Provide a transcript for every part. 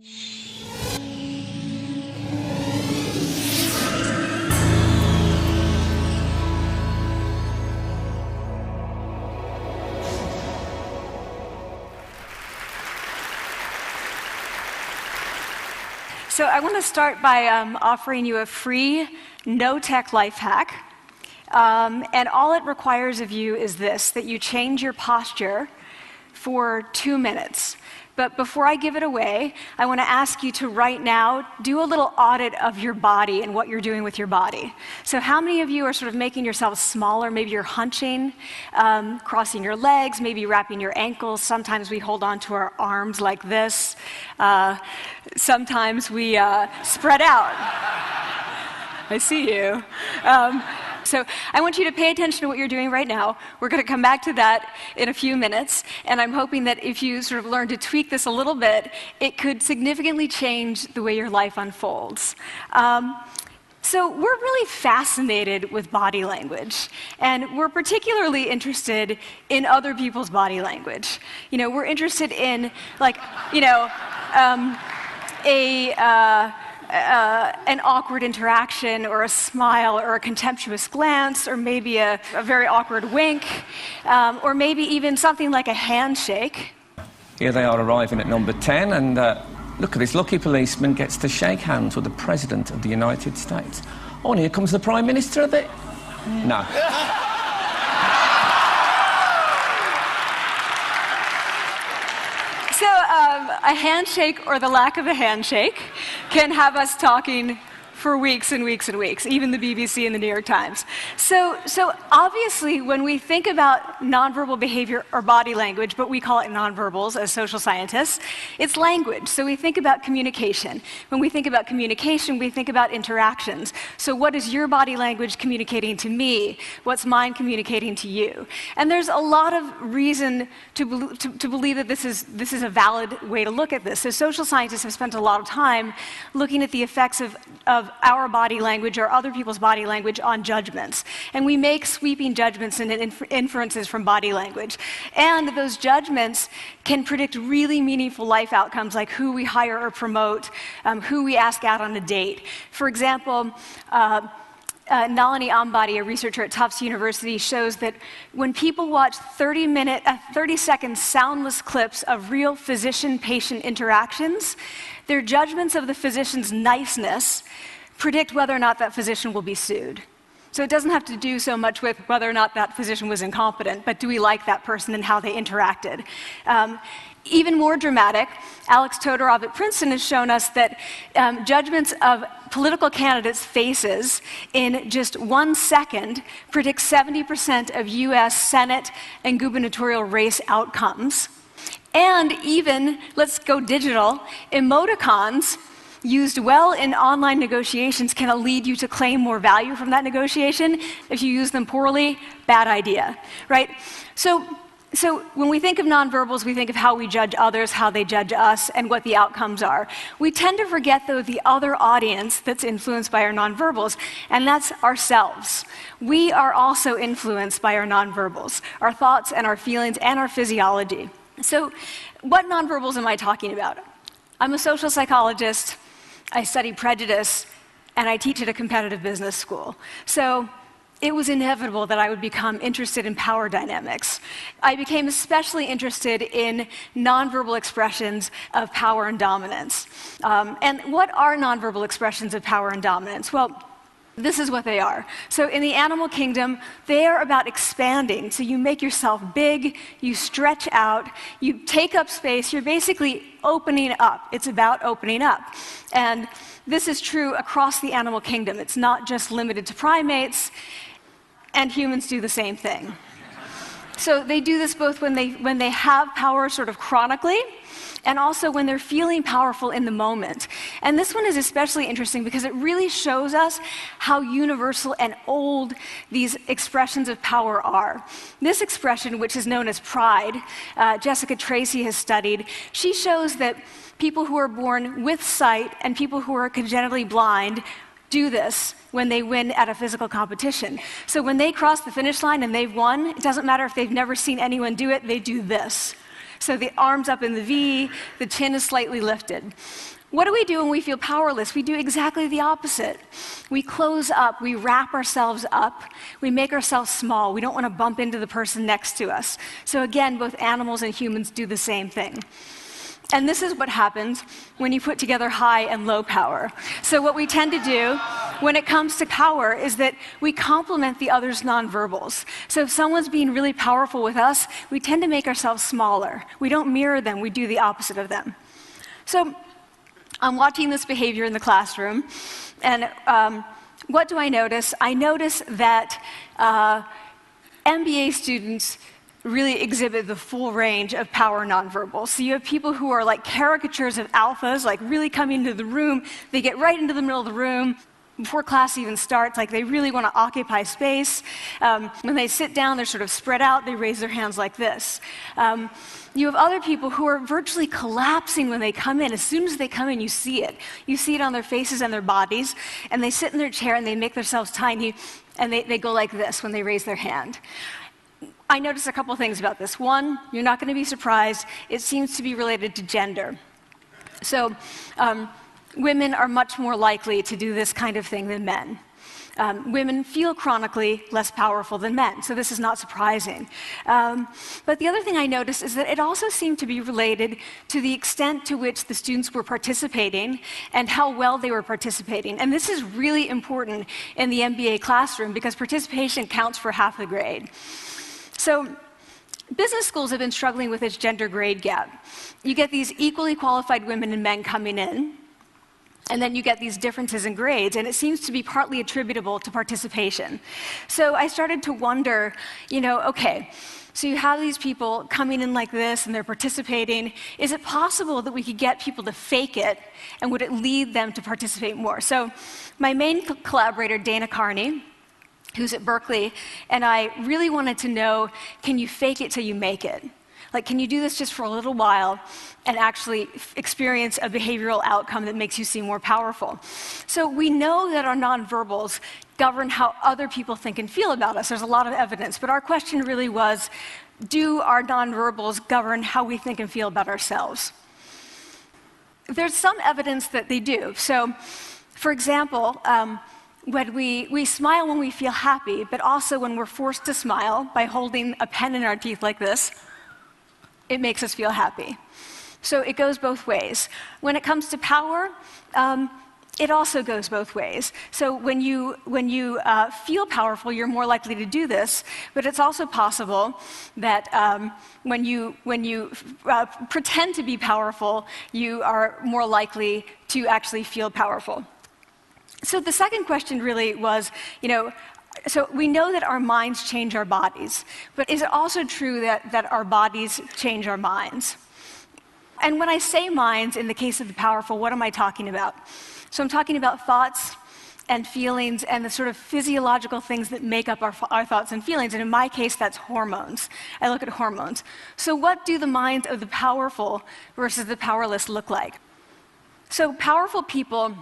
So I want to start by offering you a free, no-tech life hack. And all it requires of you is this, that you change your posture for 2 minutes. But before I give it away, I want to ask you to right now do a little audit of your body and what you're doing with your body. So how many of you are sort of making yourselves smaller? Maybe you're hunching, crossing your legs, maybe wrapping your ankles. Sometimes we hold on to our arms like this. Sometimes we spread out. I see you. So I want you to pay attention to what you're doing right now. We're going to come back to that in a few minutes, and I'm hoping that if you sort of learn to tweak this a little bit, it could significantly change the way your life unfolds. So we're really fascinated with body language, and we're particularly interested in other people's body language. You know, we're interested in, like, you know, an awkward interaction, or a smile, or a contemptuous glance, or maybe a very awkward wink, or maybe even something like a handshake. Here they are arriving at number 10, and look at this lucky policeman gets to shake hands with the President of the United States. Oh, and here comes the Prime Minister of it. No. So a handshake, or the lack of a handshake, can have us talking for weeks and weeks and weeks, even the BBC and the New York Times. So obviously, when we think about nonverbal behavior or body language, but we call it nonverbals as social scientists, it's language. So we think about communication. When we think about communication, we think about interactions. So what is your body language communicating to me? What's mine communicating to you? And there's a lot of reason to believe that this is a valid way to look at this. So social scientists have spent a lot of time looking at the effects of our body language or other people's body language on judgments. And we make sweeping judgments and inferences from body language. And those judgments can predict really meaningful life outcomes, like who we hire or promote, who we ask out on a date. For example, Nalini Ambady, a researcher at Tufts University, shows that when people watch 30-second soundless clips of real physician-patient interactions, their judgments of the physician's niceness predict whether or not that physician will be sued. So it doesn't have to do so much with whether or not that physician was incompetent, but do we like that person and how they interacted? Even more dramatic, Alex Todorov at Princeton has shown us that judgments of political candidates' faces in just 1 second predict 70% of US Senate and gubernatorial race outcomes. And even, let's go digital, emoticons used well in online negotiations can lead you to claim more value from that negotiation. If you use them poorly, bad idea, right? So when we think of nonverbals, we think of how we judge others, how they judge us, and what the outcomes are. We tend to forget, though, the other audience that's influenced by our nonverbals, and that's ourselves. We are also influenced by our nonverbals, our thoughts and our feelings and our physiology. So what nonverbals am I talking about? I'm a social psychologist, I study prejudice, and I teach at a competitive business school. So it was inevitable that I would become interested in power dynamics. I became especially interested in nonverbal expressions of power and dominance. And what are nonverbal expressions of power and dominance? Well, this is what they are. So in the animal kingdom, they are about expanding. So you make yourself big, you stretch out, you take up space, you're basically opening up. It's about opening up. And this is true across the animal kingdom. It's not just limited to primates, and humans do the same thing. So they do this both when they have power sort of chronically, and also when they're feeling powerful in the moment. And this one is especially interesting because it really shows us how universal and old these expressions of power are. This expression, which is known as pride, Jessica Tracy has studied, she shows that people who are born with sight and people who are congenitally blind do this when they win at a physical competition. So when they cross the finish line and they've won, it doesn't matter if they've never seen anyone do it, they do this. So the arms up in the V, the chin is slightly lifted. What do we do when we feel powerless? We do exactly the opposite. We close up, we wrap ourselves up, we make ourselves small. We don't want to bump into the person next to us. So again, both animals and humans do the same thing. And this is what happens when you put together high and low power. So what we tend to do when it comes to power is that we complement the other's nonverbals. So if someone's being really powerful with us, we tend to make ourselves smaller. We don't mirror them, we do the opposite of them. So I'm watching this behavior in the classroom, and what do I notice? I notice that MBA students really exhibit the full range of power nonverbals. So you have people who are like caricatures of alphas, like really coming into the room, they get right into the middle of the room, before class even starts, like they really want to occupy space. When they sit down, they're sort of spread out, they raise their hands like this. You have other people who are virtually collapsing when they come in. As soon as they come in, you see it. You see it on their faces and their bodies, and they sit in their chair and they make themselves tiny, and they go like this when they raise their hand. I noticed a couple things about this. One, you're not going to be surprised, it seems to be related to gender. So, women are much more likely to do this kind of thing than men. Women feel chronically less powerful than men, so this is not surprising. But the other thing I noticed is that it also seemed to be related to the extent to which the students were participating and how well they were participating. And this is really important in the MBA classroom because participation counts for half the grade. So business schools have been struggling with its gender grade gap. You get these equally qualified women and men coming in, and then you get these differences in grades, and it seems to be partly attributable to participation. So I started to wonder, okay, so you have these people coming in like this, and they're participating. Is it possible that we could get people to fake it, and would it lead them to participate more? So my main collaborator, Dana Carney, who's at Berkeley, and I really wanted to know, can you fake it till you make it? Like, can you do this just for a little while and actually experience a behavioral outcome that makes you seem more powerful? So we know that our nonverbals govern how other people think and feel about us. There's a lot of evidence, but our question really was, do our nonverbals govern how we think and feel about ourselves? There's some evidence that they do. So, for example, when we smile when we feel happy, but also when we're forced to smile by holding a pen in our teeth like this, it makes us feel happy. So it goes both ways. When it comes to power, it also goes both ways. So when you feel powerful, you're more likely to do this, but it's also possible that when you pretend to be powerful, you are more likely to actually feel powerful. So the second question really was, so we know that our minds change our bodies, but is it also true that our bodies change our minds? And when I say minds, in the case of the powerful, what am I talking about? So I'm talking about thoughts and feelings and the sort of physiological things that make up our thoughts and feelings, and in my case, that's hormones. I look at hormones. So what do the minds of the powerful versus the powerless look like? So powerful people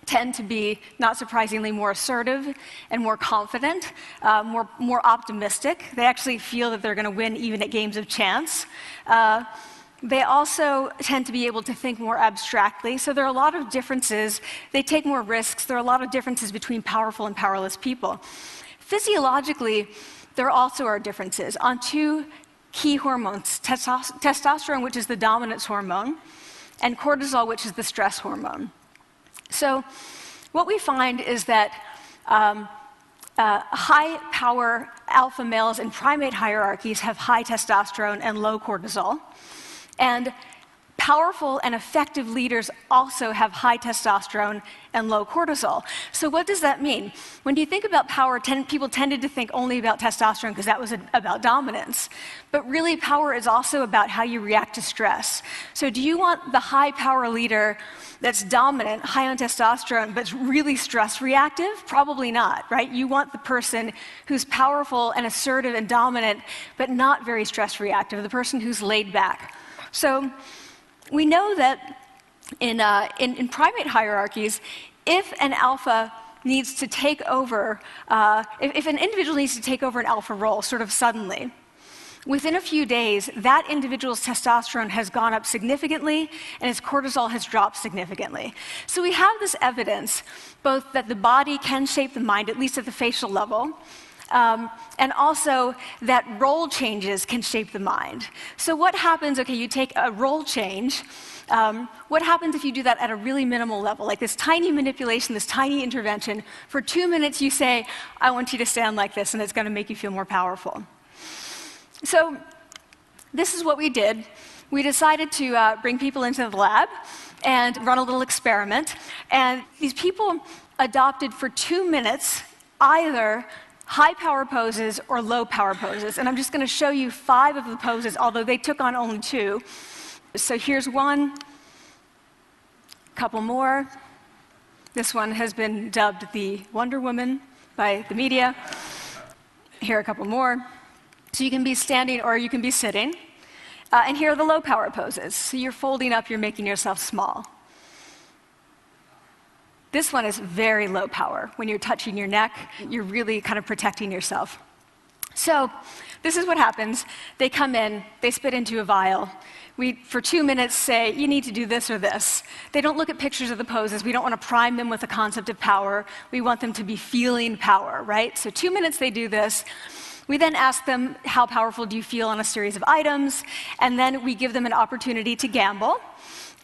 tend to be, not surprisingly, more assertive and more confident, more optimistic. They actually feel that they're going to win even at games of chance. They also tend to be able to think more abstractly. So there are a lot of differences. They take more risks. There are a lot of differences between powerful and powerless people. Physiologically, there also are differences on two key hormones, testosterone, which is the dominance hormone, and cortisol, which is the stress hormone. So what we find is that high-power alpha males in primate hierarchies have high testosterone and low cortisol, and powerful and effective leaders also have high testosterone and low cortisol. So what does that mean? When you think about power, people tended to think only about testosterone because that was about dominance. But really, power is also about how you react to stress. So do you want the high-power leader that's dominant, high on testosterone, but really stress reactive? Probably not, right? You want the person who's powerful and assertive and dominant, but not very stress reactive, the person who's laid back. So we know that in primate hierarchies, if an alpha needs to take over, if an individual needs to take over an alpha role sort of suddenly, within a few days, that individual's testosterone has gone up significantly and his cortisol has dropped significantly. So we have this evidence, both that the body can shape the mind, at least at the facial level, and also that role changes can shape the mind. So what happens, okay, you take a role change, what happens if you do that at a really minimal level, like this tiny manipulation, this tiny intervention? For 2 minutes you say, I want you to stand like this, and it's going to make you feel more powerful. So this is what we did. We decided to bring people into the lab and run a little experiment. And these people adopted for 2 minutes either high power poses or low power poses. And I'm just going to show you 5 of the poses, although they took on only 2. So here's one, a couple more. This one has been dubbed the Wonder Woman by the media. Here are a couple more. So you can be standing or you can be sitting. And here are the low power poses. So you're folding up, you're making yourself small. This one is very low power. When you're touching your neck, you're really kind of protecting yourself. So this is what happens. They come in, they spit into a vial. We, for 2 minutes, say, you need to do this or this. They don't look at pictures of the poses. We don't want to prime them with the concept of power. We want them to be feeling power, right? So 2 minutes they do this. We then ask them, how powerful do you feel on a series of items? And then we give them an opportunity to gamble.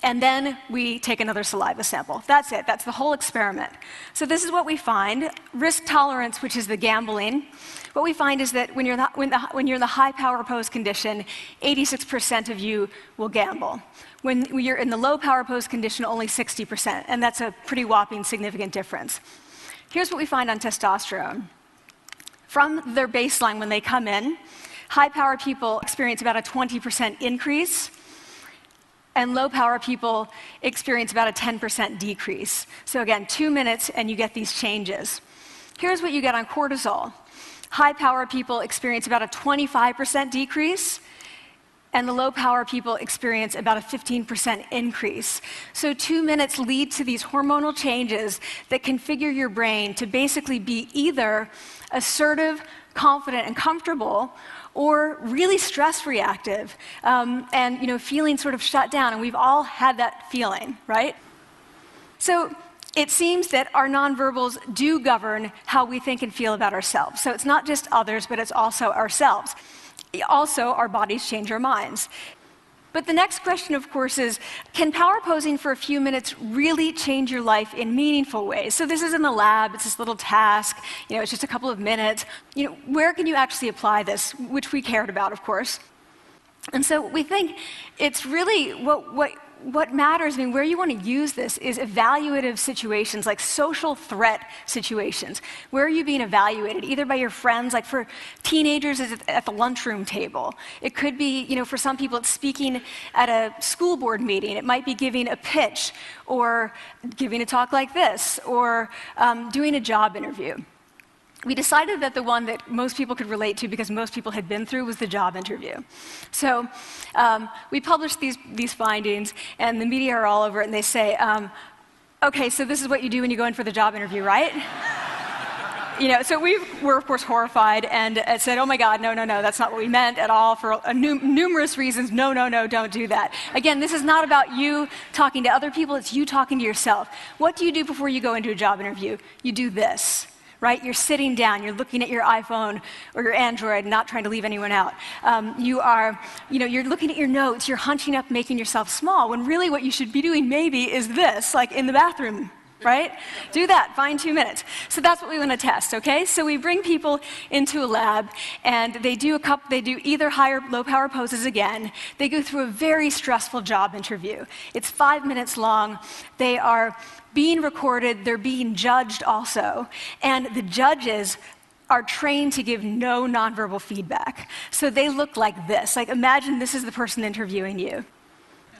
And then we take another saliva sample. That's it. That's the whole experiment. So this is what we find. Risk tolerance, which is the gambling. What we find is that when you're in the high power pose condition, 86% of you will gamble. When you're in the low power pose condition, only 60%. And that's a pretty whopping significant difference. Here's what we find on testosterone. From their baseline when they come in, high power people experience about a 20% increase, and low power people experience about a 10% decrease. So again, 2 minutes and you get these changes. Here's what you get on cortisol. High power people experience about a 25% decrease, and the low power people experience about a 15% increase. So 2 minutes lead to these hormonal changes that configure your brain to basically be either assertive, confident, and comfortable, or really stress reactive, and feeling sort of shut down. And we've all had that feeling, right? So it seems that our nonverbals do govern how we think and feel about ourselves. So it's not just others, but it's also ourselves. Also, our bodies change our minds. But the next question, of course, is, can power posing for a few minutes really change your life in meaningful ways? So this is in the lab, it's this little task, it's just a couple of minutes. Where can you actually apply this, which we cared about, of course. And so we think it's really what matters, where you want to use this is evaluative situations, like social threat situations. Where are you being evaluated? Either by your friends, like for teenagers, is it at the lunchroom table? It could be, for some people, it's speaking at a school board meeting. It might be giving a pitch, or giving a talk like this, or doing a job interview. We decided that the one that most people could relate to, because most people had been through, was the job interview. So we published these findings, and the media are all over it, and they say, okay, so this is what you do when you go in for the job interview, right? So we were, of course, horrified and said, oh my God, no, that's not what we meant at all, for numerous reasons. No, don't do that. Again, this is not about you talking to other people, it's you talking to yourself. What do you do before you go into a job interview? You do this. Right? You're sitting down, you're looking at your iPhone or your Android, not trying to leave anyone out. You're looking at your notes, you're hunching up, making yourself small, when really what you should be doing maybe is this, like in the bathroom, right? Do that, find 2 minutes. So that's what we want to test, okay? So we bring people into a lab, and they do either high or low power poses again. They go through a very stressful job interview. It's 5 minutes long. They are being recorded, they're being judged also, and the judges are trained to give no nonverbal feedback. So they look like this. Like, imagine this is the person interviewing you.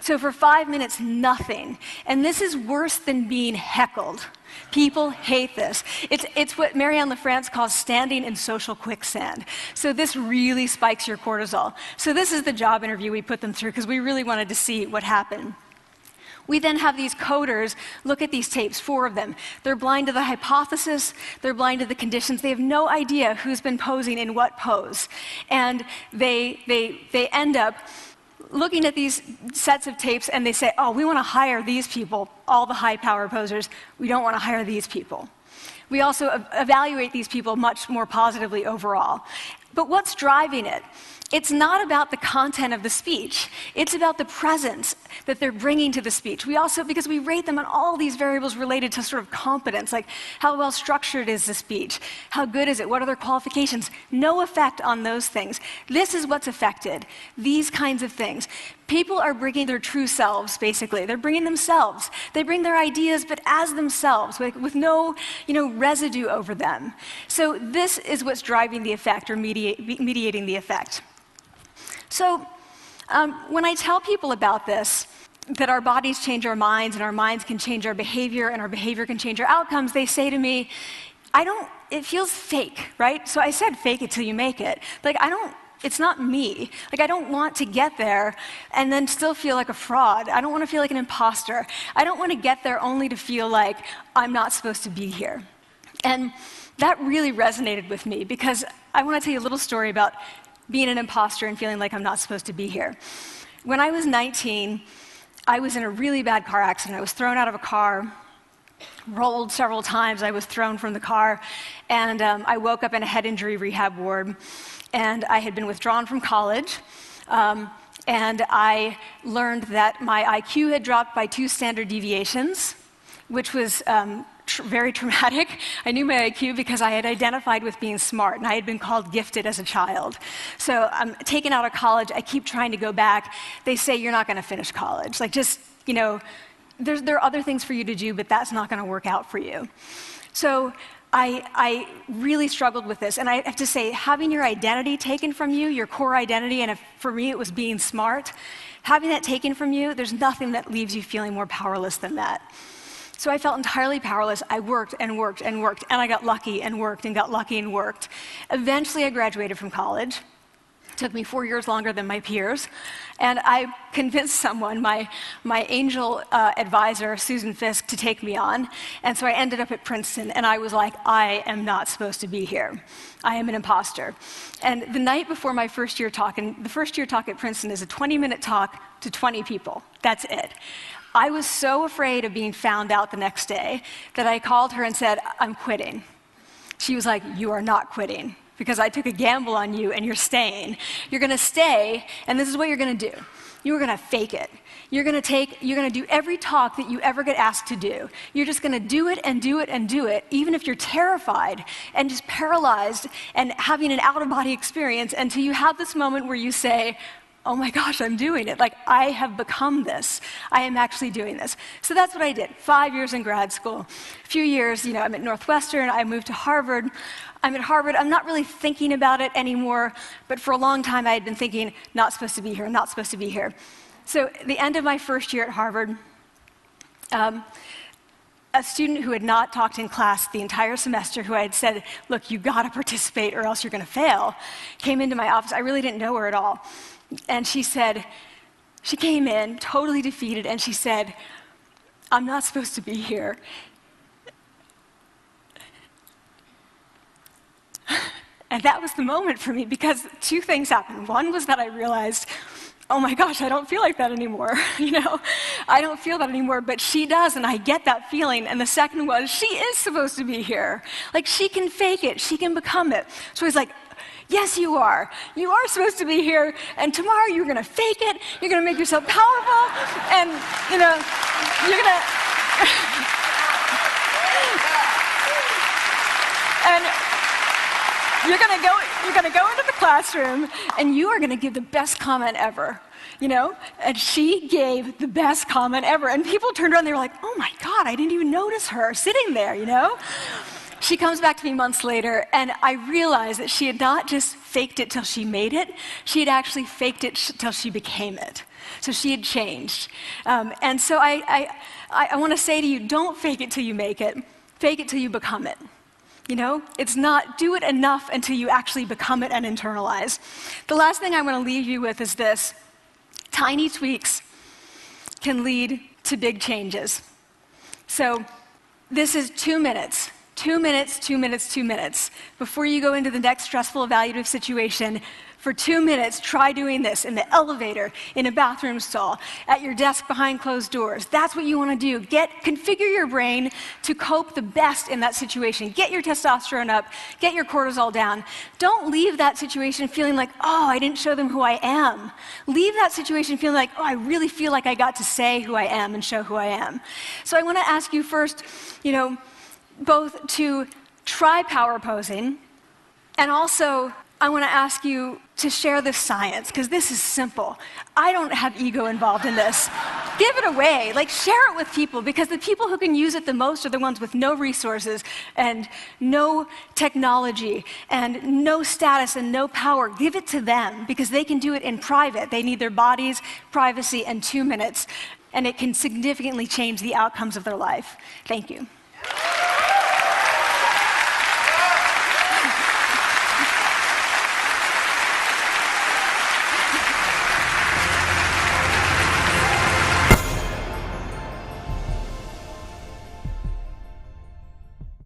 So for 5 minutes, nothing. And this is worse than being heckled. People hate this. It's what Marianne LaFrance calls standing in social quicksand. So this really spikes your cortisol. So this is the job interview we put them through, because we really wanted to see what happened. We then have these coders look at these tapes, 4 of them. They're blind to the hypothesis, they're blind to the conditions. They have no idea who's been posing in what pose. And they end up looking at these sets of tapes and they say, oh, we want to hire these people, all the high power posers. We don't want to hire these people. We also evaluate these people much more positively overall. But what's driving it? It's not about the content of the speech. It's about the presence that they're bringing to the speech. We also, because we rate them on all these variables related to sort of competence, like how well structured is the speech? How good is it? What are their qualifications? No effect on those things. This is what's affected, these kinds of things. People are bringing their true selves, basically. They're bringing themselves. They bring their ideas, but as themselves, with no residue over them. So this is what's driving the effect or mediating the effect. So when I tell people about this, that our bodies change our minds and our minds can change our behavior and our behavior can change our outcomes, they say to me, it feels fake, right? So I said fake it till you make it. Like, it's not me. Like, I don't want to get there and then still feel like a fraud. I don't want to feel like an imposter. I don't want to get there only to feel like I'm not supposed to be here. And that really resonated with me because I want to tell you a little story about being an imposter and feeling like I'm not supposed to be here. When I was 19, I was in a really bad car accident. I was thrown out of a car, rolled several times. I was thrown from the car, and I woke up in a head injury rehab ward. And I had been withdrawn from college, and I learned that my IQ had dropped by 2 standard deviations, which was very traumatic. I knew my IQ because I had identified with being smart, and I had been called gifted as a child. So I'm taken out of college. I keep trying to go back. They say, you're not going to finish college. Like, just, there are other things for you to do, but that's not going to work out for you. So I really struggled with this. And I have to say, having your identity taken from you, your core identity, and for me it was being smart, having that taken from you, there's nothing that leaves you feeling more powerless than that. So I felt entirely powerless. I worked and worked and worked, and I got lucky and worked and got lucky and worked. Eventually I graduated from college. It took me 4 years longer than my peers. And I convinced someone, my angel advisor, Susan Fisk, to take me on. And so I ended up at Princeton, and I was like, I am not supposed to be here. I am an imposter. And the night before my first year talk, and the first year talk at Princeton is a 20-minute talk to 20 people. That's it. I was so afraid of being found out the next day that I called her and said, I'm quitting. She was like, you are not quitting, because I took a gamble on you and you're staying. You're going to stay, and this is what you're going to do. You're going to fake it. You're going to do every talk that you ever get asked to do. You're just going to do it and do it and do it, even if you're terrified and just paralyzed and having an out-of-body experience, until you have this moment where you say, oh my gosh, I'm doing it. Like, I have become this. I am actually doing this. So that's what I did. 5 years in grad school. A few years, I'm at Northwestern. I moved to Harvard. I'm at Harvard. I'm not really thinking about it anymore, but for a long time I had been thinking, not supposed to be here, not supposed to be here. So at the end of my first year at Harvard, a student who had not talked in class the entire semester, who I had said, look, you got to participate or else you're going to fail, came into my office. I really didn't know her at all. And she came in totally defeated, and she said, I'm not supposed to be here. And that was the moment for me, because 2 things happened. One was that I realized, oh my gosh, I don't feel like that anymore. I don't feel that anymore, but she does, and I get that feeling. And the second was, she is supposed to be here. Like, she can fake it, she can become it. So I was like, yes, you are. You are supposed to be here, and tomorrow you're going to fake it, you're going to make yourself powerful, and, you're going to... and you're going to go into the classroom, and you are going to give the best comment ever, And she gave the best comment ever. And people turned around, they were like, oh my God, I didn't even notice her sitting there, She comes back to me months later, and I realized that she had not just faked it till she made it, she had actually faked it till she became it. So she had changed. And so I want to say to you, don't fake it till you make it. Fake it till you become it. It's not do it enough until you actually become it and internalize. The last thing I want to leave you with is this. Tiny tweaks can lead to big changes. So this is 2 minutes. 2 minutes, 2 minutes, 2 minutes. Before you go into the next stressful evaluative situation, for 2 minutes, try doing this in the elevator, in a bathroom stall, at your desk behind closed doors. That's what you want to do. Configure your brain to cope the best in that situation. Get your testosterone up, get your cortisol down. Don't leave that situation feeling like, oh, I didn't show them who I am. Leave that situation feeling like, oh, I really feel like I got to say who I am and show who I am. So I want to ask you first, both to try power posing, and also I want to ask you to share this science, because this is simple. I don't have ego involved in this. Give it away. Share it with people, because the people who can use it the most are the ones with no resources and no technology and no status and no power. Give it to them, because they can do it in private. They need their bodies, privacy, and 2 minutes, and it can significantly change the outcomes of their life. Thank you.